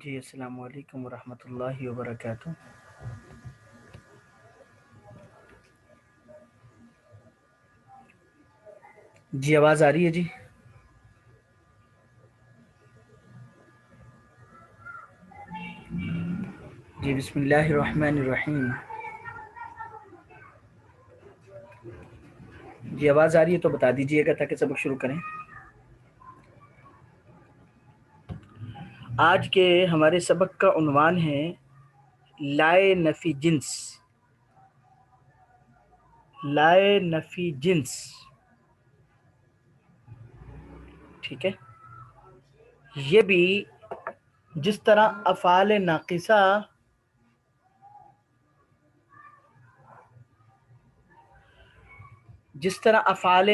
جی السلام علیکم ورحمۃ اللہ وبرکاتہ۔ جی آواز آ رہی ہے جی؟ جی بسم اللہ الرحمن الرحیم۔ جی آواز آ رہی ہے تو بتا دیجیے گا تاکہ سبق شروع کریں۔ آج کے ہمارے سبق کا عنوان ہے لائے نفی جنس۔ لائے نفی جنس، ٹھیک ہے۔ یہ بھی جس طرح افعال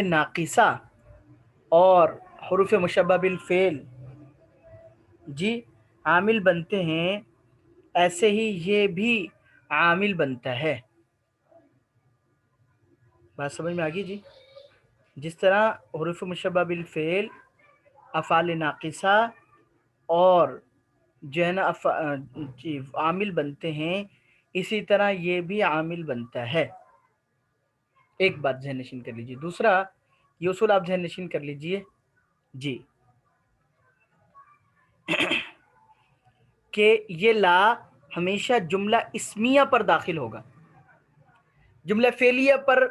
ناقصہ اور حروف مشبہ بالفعل جی عامل بنتے ہیں، ایسے ہی یہ بھی عامل بنتا ہے۔ بات سمجھ میں آ گئی جی؟ جس طرح حروف مشبہ بالفعل افعال ناقصہ اور جو ہے نا عامل بنتے ہیں، اسی طرح یہ بھی عامل بنتا ہے۔ ایک بات ذہن نشین کر لیجیے۔ دوسرا یہ اصول آپ ذہن نشین کر لیجیے جی کہ یہ لا ہمیشہ جملہ اسمیہ پر داخل ہوگا، جملہ فعلیہ پر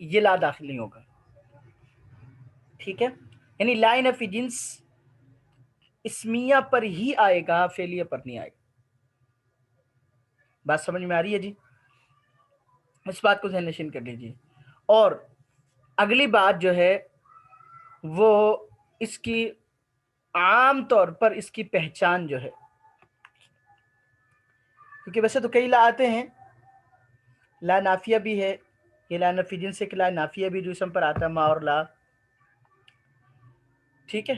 یہ لا داخل نہیں ہوگا، ٹھیک ہے۔ یعنی لا نفی جنس اسمیہ پر ہی آئے گا، فعلیہ پر نہیں آئے گا۔ بات سمجھ میں آ رہی ہے جی؟ اس بات کو ذہن نشین کر لیجیے۔ اور اگلی بات جو ہے وہ اس کی عام طور پر اس کی پہچان جو ہے، کیونکہ ویسے تو کئی لا آتے ہیں، لا نافیہ بھی ہے، یہ لا نفی جنس سے لا نافیہ بھی جو اسم پر آتا ہے، ما اور لا، ٹھیک ہے۔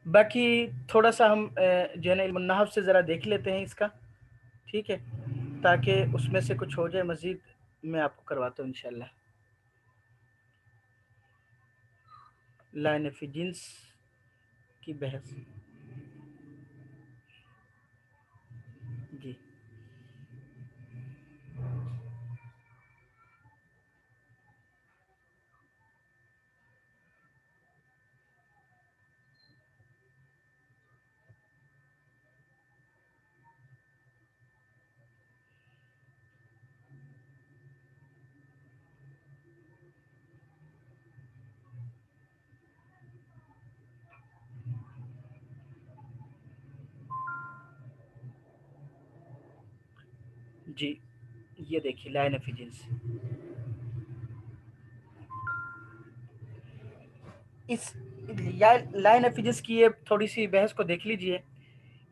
باقی تھوڑا سا ہم جو ہے نا علم النحو سے ذرا دیکھ لیتے ہیں اس کا، ٹھیک ہے، تاکہ اس میں سے کچھ ہو جائے مزید میں آپ کو کرواتا ہوں انشاءاللہ۔ لا نفی جنس کی بحث جی جی یہ دیکھیے لا نفی جنس، اس لا نفی جنس کی یہ تھوڑی سی بحث کو دیکھ لیجئے۔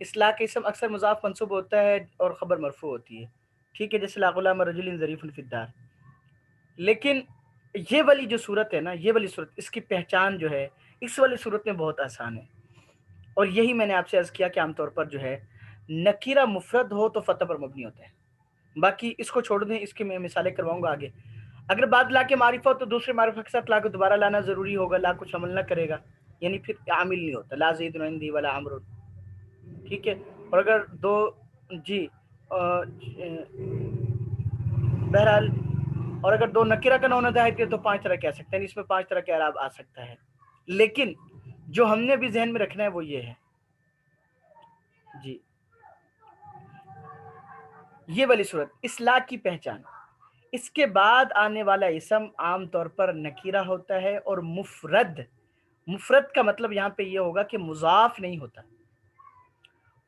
اصلاح کا اسم اکثر مضاف منصوب ہوتا ہے اور خبر مرفوع ہوتی ہے، ٹھیک ہے، جیسے لا غلام رجل ظریف فی الدار۔ لیکن یہ والی جو صورت ہے نا، یہ والی صورت، اس کی پہچان جو ہے اس والی صورت میں بہت آسان ہے، اور یہی میں نے آپ سے عرض کیا کہ عام طور پر جو ہے نکیرہ مفرد ہو تو فتح پر مبنی ہوتا ہے۔ باقی اس کو چھوڑ دیں، اس کی میں مثالیں کرواؤں گا آگے۔ اگر بعد لا کے معرفہ ہو تو دوسرے معرفہ کے ساتھ لا کو دوبارہ لانا ضروری ہوگا، لا کچھ عمل نہ کرے گا، یعنی پھر عامل نہیں ہوتا، لا زید عندی ولا عمرو، ٹھیک ہے۔ اور اگر دو جی بہرحال، اور اگر دو نکرہ کا نون ہدایت ہے تو 5 طرح کہہ سکتے ہیں، اس میں 5 طرح کے اعراب آ سکتا ہے، لیکن جو ہم نے بھی ذہن میں رکھنا ہے وہ یہ ہے جی یہ والی صورت اصلاح کی پہچان۔ اس کے بعد آنے والا اسم عام طور پر نکیرہ ہوتا ہے اور مفرد کا مطلب یہاں پہ یہ ہوگا کہ مضاف نہیں ہوتا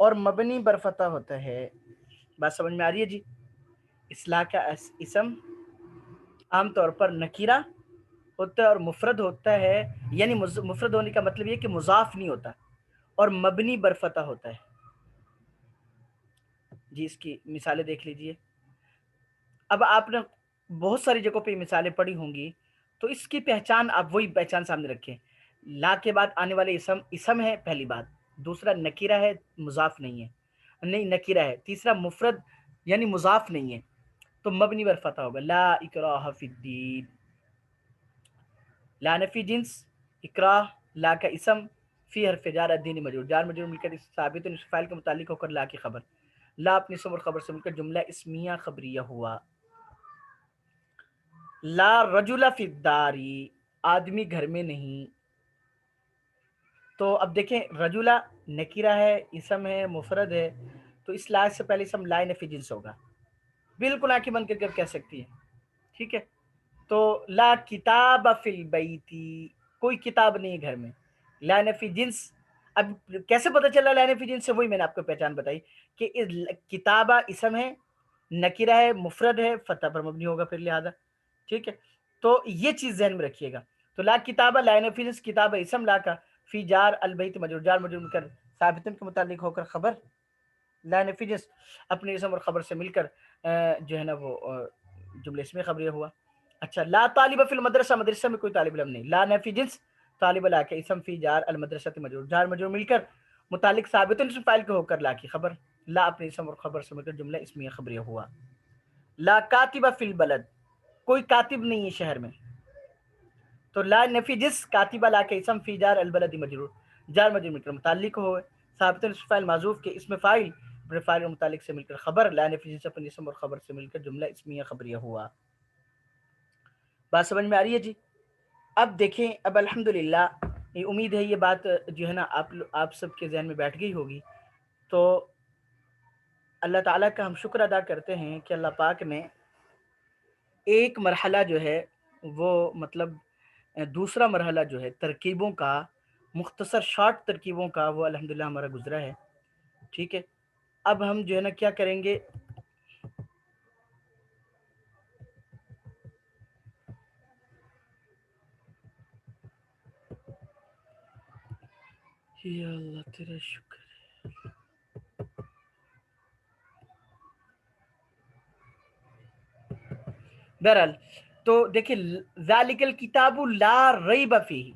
اور مبنی برفتح ہوتا ہے۔ بات سمجھ میں آ رہی ہے جی؟ اصلاح کا اسم عام طور پر نکیرہ ہوتا ہے اور مفرد ہوتا ہے، یعنی مفرد ہونے کا مطلب یہ کہ مضاف نہیں ہوتا اور مبنی برفتح ہوتا ہے جی۔ اس کی مثالیں دیکھ لیجئے۔ اب آپ نے بہت ساری جگہوں پہ مثالیں پڑھی ہوں گی، تو اس کی پہچان آپ وہی پہچان سامنے رکھیں۔ لا کے بعد آنے والے اسم ہے، پہلی بات۔ دوسرا نکیرہ ہے، مضاف نہیں ہے، نہیں نکیرہ ہے۔ تیسرا مفرد یعنی مضاف نہیں ہے، تو مبنی بر فتح ہوگا، لا اکراہ فی الدین۔ لا نفی جنس، اکراہ لا کا اسم، فی حرف جار الدین مجرور، جار مجرور مل کر اس ثابت اس فاعل کے متعلق ہو کر لا کی خبر، لا اپنی اسم اور خبر سے مل کر جملہ اسمیہ خبریہ ہوا۔ لا رجل فی الداری، آدمی گھر میں نہیں۔ تو اب دیکھیں رجولہ نکیرہ ہے، اسم ہے، مفرد ہے، تو اس لا سے پہلے اسم لا نفی جنس ہوگا، بالکل آنکھیں بند کر کے کہہ سکتی ہے، ٹھیک ہے۔ تو لا کتاب فی البیتی، کوئی کتاب نہیں ہے گھر میں، لا نفی جنس۔ اب کیسے پتہ چلا لا نفی جنس سے؟ وہی میں نے آپ کو پہچان بتائی کہ کتابہ اسم ہے، نکرہ ہے، مفرد ہے، فتح پر مبنی ہوگا پھر لہذا، ٹھیک ہے۔ تو یہ چیز ذہن میں رکھیے گا۔ تو لا کتابہ لا نفی جنس، کتابہ اسم لا کا، فی جار البیت مجرور، جار مجرور مل کر ثابتن کے متعلق ہو کر خبر، لا نفی جنس اپنے اسم اور خبر سے مل کر جو ہے نا وہ جملے اسم خبریہ ہوا۔ اچھا، لا طالب فی المدرسہ، مدرسہ میں کوئی طالب علم نہیں، لا نفی جنس طالب لا کے اسم فی جار المدرسہ مجرور، جار مجرور مل کر متعلق ثابت اسم فاعل کے ہو کر لا کی خبر، لا اپنے اسم اور خبر سے مل کر جملہ اسمیہ خبریہ ہوا۔ لا کاتب فی البلد، کوئی کاتب نہیں ہے شہر میں، تو لا نفی جنس کاتبہ لا کے اسم فی جار البلد مجرور، جار مجرور مل کر متعلق ہو ثابت اسم فاعل معذوف کے اسم فاعل اپنے فاعل اور متعلق سے مل کر خبر، لا نفی جنس اپنے اسم اور خبر سے مل کر جملہ اسمیہ خبریہ ہوا۔ بات سمجھ میں آ رہی ہے جی؟ اب دیکھیں، اب الحمدللہ یہ امید ہے یہ بات جو ہے نا آپ سب کے ذہن میں بیٹھ گئی ہوگی۔ تو اللہ تعالیٰ کا ہم شکر ادا کرتے ہیں کہ اللہ پاک نے ایک مرحلہ جو ہے وہ مطلب دوسرا مرحلہ جو ہے ترکیبوں کا، مختصر شارٹ ترکیبوں کا، وہ الحمدللہ ہمارا گزرا ہے، ٹھیک ہے۔ اب ہم جو ہے نا کیا کریں گے، یا اللہ تیرا شکر ہے۔ بہرحال تو دیکھیں ذالک الکتاب لا ریب فیہ،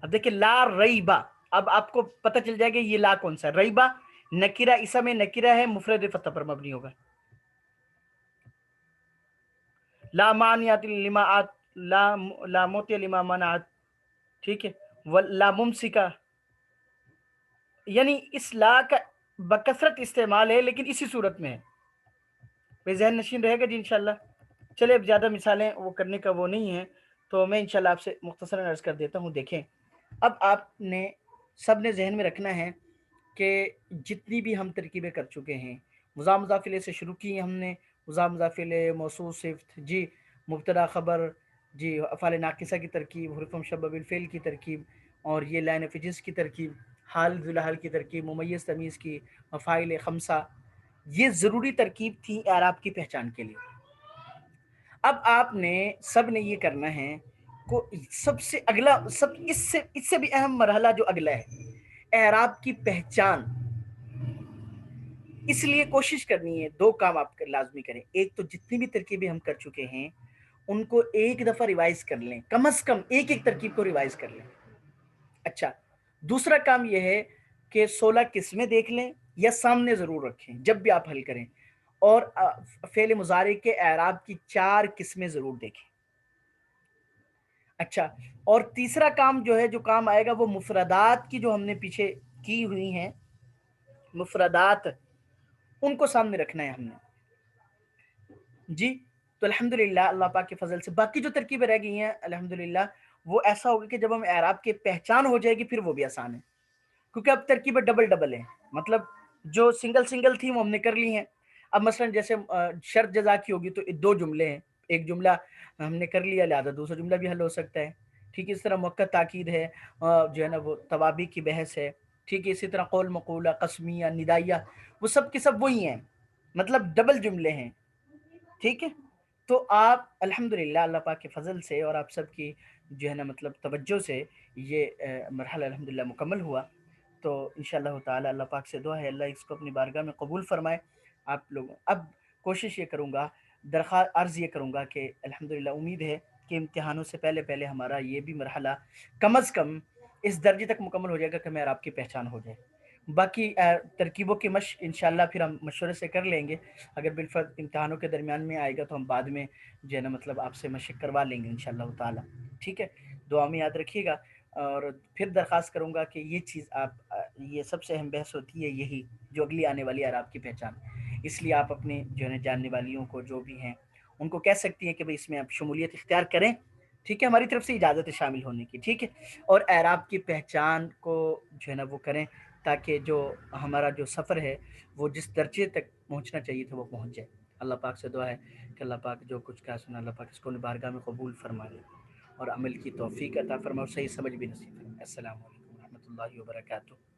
اب دیکھیں لا ریبہ، اب آپ کو پتہ چل جائے گا یہ لا کون سا ہے۔ ریبہ نکرہ اسم نکرہ ہے، مفرد فتح پر مبنی ہوگا۔ لا مانعت لما آت، لا موتی لما منعت، ٹھیک ہے، لا ممسکہ، یعنی اس لا کا بکثرت استعمال ہے لیکن اسی صورت میں ہے، بے ذہن نشین رہے گا جی انشاءاللہ۔ چلے اب زیادہ مثالیں وہ کرنے کا وہ نہیں ہے، تو میں انشاءاللہ آپ سے مختصراً عرض کر دیتا ہوں۔ دیکھیں اب آپ نے سب نے ذہن میں رکھنا ہے کہ جتنی بھی ہم ترکیبیں کر چکے ہیں، مضاف مضاف الیہ سے شروع کی ہم نے، مضاف مضاف الیہ، موصول صفت جی، مبتدا خبر جی، افعال ناقصہ کی ترکیب، حروف مشبہ بالفعل کی ترکیب، اور یہ لا نفی جنس کی ترکیب، حال ذو الحال کی ترکیب، ممیز تمیز کی، مفاعل خمسہ، یہ ضروری ترکیب تھی اعراب کی پہچان کے لیے۔ اب آپ نے سب نے یہ کرنا ہے کو سب سے اگلا، اس سے بھی اہم مرحلہ جو اگلا ہے اعراب کی پہچان، اس لیے کوشش کرنی ہے دو کام آپ لازمی کریں۔ ایک تو جتنی بھی ترکیبیں ہم کر چکے ہیں ان کو ایک دفعہ ریوائز کر لیں، کم از کم ایک ایک ترکیب کو ریوائز کر لیں۔ اچھا، دوسرا کام یہ ہے کہ 16 قسمیں دیکھ لیں یا سامنے ضرور رکھیں جب بھی آپ حل کریں، اور فعل مضارع کے اعراب کی 4 قسمیں ضرور دیکھیں۔ اچھا، اور تیسرا کام جو ہے، جو کام آئے گا، وہ مفردات کی جو ہم نے پیچھے کی ہوئی ہیں مفردات، ان کو سامنے رکھنا ہے ہم نے جی۔ تو الحمدللہ اللہ پاک کے فضل سے باقی جو ترکیبیں رہ گئی ہیں الحمدللہ وہ ایسا ہوگا کہ جب ہم اعراب کی پہچان ہو جائے گی پھر وہ بھی آسان ہے، کیونکہ اب ترکیبیں ڈبل ڈبل ہیں، مطلب جو سنگل سنگل تھی وہ ہم نے کر لی ہیں۔ اب مثلا جیسے شرط جزا کی ہوگی تو 2 جملے ہیں، ایک جملہ ہم نے کر لیا لہٰذا دوسرا جملہ بھی حل ہو سکتا ہے، ٹھیک ہے۔ اس طرح موقع تاکید ہے، جو ہے نا وہ توابع کی بحث ہے، ٹھیک ہے۔ اسی طرح قول مقولہ، قسمیہ، ندائیہ، وہ سب کے سب وہی ہیں، مطلب ڈبل جملے ہیں، ٹھیک ہے۔ تو آپ الحمدللہ اللہ پاک کے فضل سے اور آپ سب کی جو ہے نا مطلب توجہ سے یہ مرحلہ الحمدللہ مکمل ہوا۔ تو انشاءاللہ تعالی اللہ پاک سے دعا ہے اللہ اس کو اپنی بارگاہ میں قبول فرمائے آپ لوگوں۔ اب کوشش یہ کروں گا، درخواست عرض یہ کروں گا کہ الحمدللہ امید ہے کہ امتحانوں سے پہلے پہلے ہمارا یہ بھی مرحلہ کم از کم اس درجے تک مکمل ہو جائے گا کہ میں آپ کی پہچان ہو جائے۔ باقی ترکیبوں کی مشق انشاءاللہ پھر ہم مشورے سے کر لیں گے، اگر بالفرض امتحانوں کے درمیان میں آئے گا تو ہم بعد میں جو ہے نا مطلب آپ سے مشق کروا لیں گے انشاءاللہ تعالی، ٹھیک ہے؟ دعا میں یاد رکھیے گا، اور پھر درخواست کروں گا کہ یہ چیز آپ یہ سب سے اہم بحث ہوتی ہے یہی جو اگلی آنے والی ہے آپ کی پہچان، اس لیے آپ اپنے جو ہے نا جاننے والیوں کو جو بھی ہیں ان کو کہہ سکتی ہیں کہ بھئی اس میں آپ شمولیت اختیار کریں، ٹھیک ہے؟ ہماری طرف سے اجازت ہے شامل ہونے کی، ٹھیک ہے؟ اور اعراب کی پہچان کو جو ہے نا وہ کریں تاکہ جو ہمارا جو سفر ہے وہ جس درجے تک پہنچنا چاہیے تھا وہ پہنچ جائے۔ اللہ پاک سے دعا ہے کہ اللہ پاک جو کچھ کہا سنا اللہ پاک اس کو بارگاہ میں قبول فرما لے اور عمل کی توفیق عطا فرما اور صحیح سمجھ بھی نصیب فرما۔ السلام علیکم ورحمۃ اللہ وبرکاتہ۔